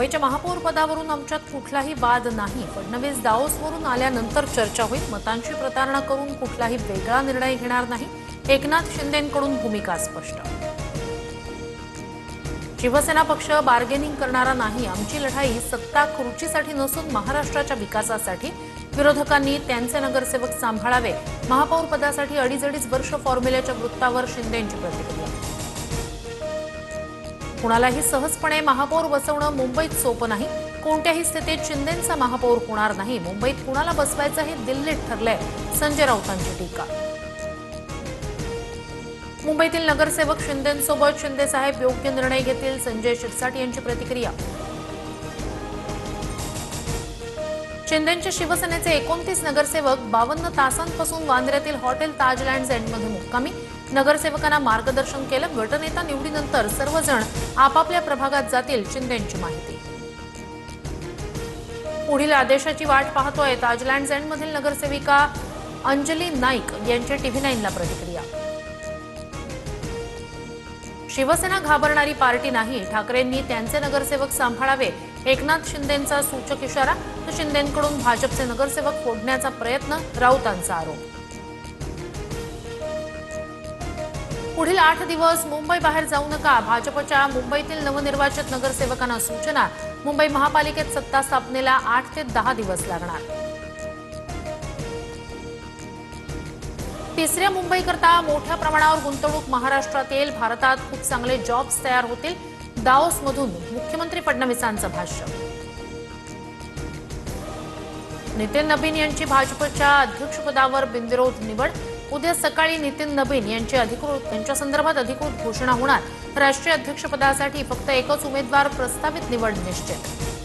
मुंबईच्या महापौर पदावरून आमच्यात कुठलाही वाद नाही. फडणवीस दाओसवरून आल्यानंतर चर्चा होईल. मतांची प्रतारणा करून कुठलाही वेगळा निर्णय घेणार नाही. एकनाथ शिंदेंकडून भूमिका स्पष्ट. शिवसेना पक्ष बार्गेनिंग करणारा नाही. आमची लढाई सत्ता खुर्चीसाठी नसून महाराष्ट्राच्या विकासासाठी. विरोधकांनी त्यांचे नगरसेवक सांभाळावे. महापौर पदासाठी अडीच वर्ष फॉर्म्युल्याच्या वृत्तावर शिंदेंची प्रतिक्रिया. कुणालाही सहजपणे महापौर बसवणं मुंबईत सोपं नाही. कोणत्याही स्थितीत शिंदेंचा महापौर होणार नाही. मुंबईत कुणाला बसवायचं हे दिल्लीत ठरलंय. संजय राऊतांची टीका. मुंबईतील नगरसेवक शिंदेंसोबत शिंदेसाहेब योग्य निर्णय घेतील. संजय शिरसाट यांची प्रतिक्रिया. शिंदेंचे शिवसेनेचे 29 नगरसेवक 52 तासांपासून वांद्र्यातील हॉटेल ताजलँड एंडमध्ये मुक्कामी. नगरसेवकांना मार्गदर्शन केलं. गटनेता निवडीनंतर सर्वजण आपापल्या प्रभागात जातील. शिंदेंची माहिती. पुढील आदेशाची वाट पाहतोय. ताजलँड एंडमधील नगरसेविका अंजली नाईक यांची TV9ला प्रतिक्रिया. शिवसेना घाबरणारी पार्टी नाही. ठाकरेंनी त्यांचे नगरसेवक सांभाळावे. एकनाथ शिंदेंचा सूचक इशारा. तर शिंदेंकडून भाजपचे नगरसेवक फोडण्याचा प्रयत्न. राऊतांचा आरोप. पुढील 8 दिवस मुंबई बाहेर जाऊ नका. भाजपच्या मुंबईतील नवनिर्वाचित नगरसेवकांना सूचना. मुंबई महापालिकेत सत्ता स्थापनेला 8 ते 10 दिवस लागणार. तिसऱ्या मुंबईकरता मोठ्या प्रमाणावर गुंतवणूक महाराष्ट्रात येईल. भारतात खूप चांगले जॉब्स तयार होतील. दाओसमधून मुख्यमंत्री फडणवीसांचं भाष्य. नितीन नबीन यांची भाजपच्या अध्यक्षपदावर बिनविरोध निवड. उद्या सकाळी नितीन नबीन यांच्या संदर्भात अधिकृत घोषणा होणार. राष्ट्रीय अध्यक्षपदासाठी फक्त एकच उमेदवार. प्रस्तावित निवड निश्चित.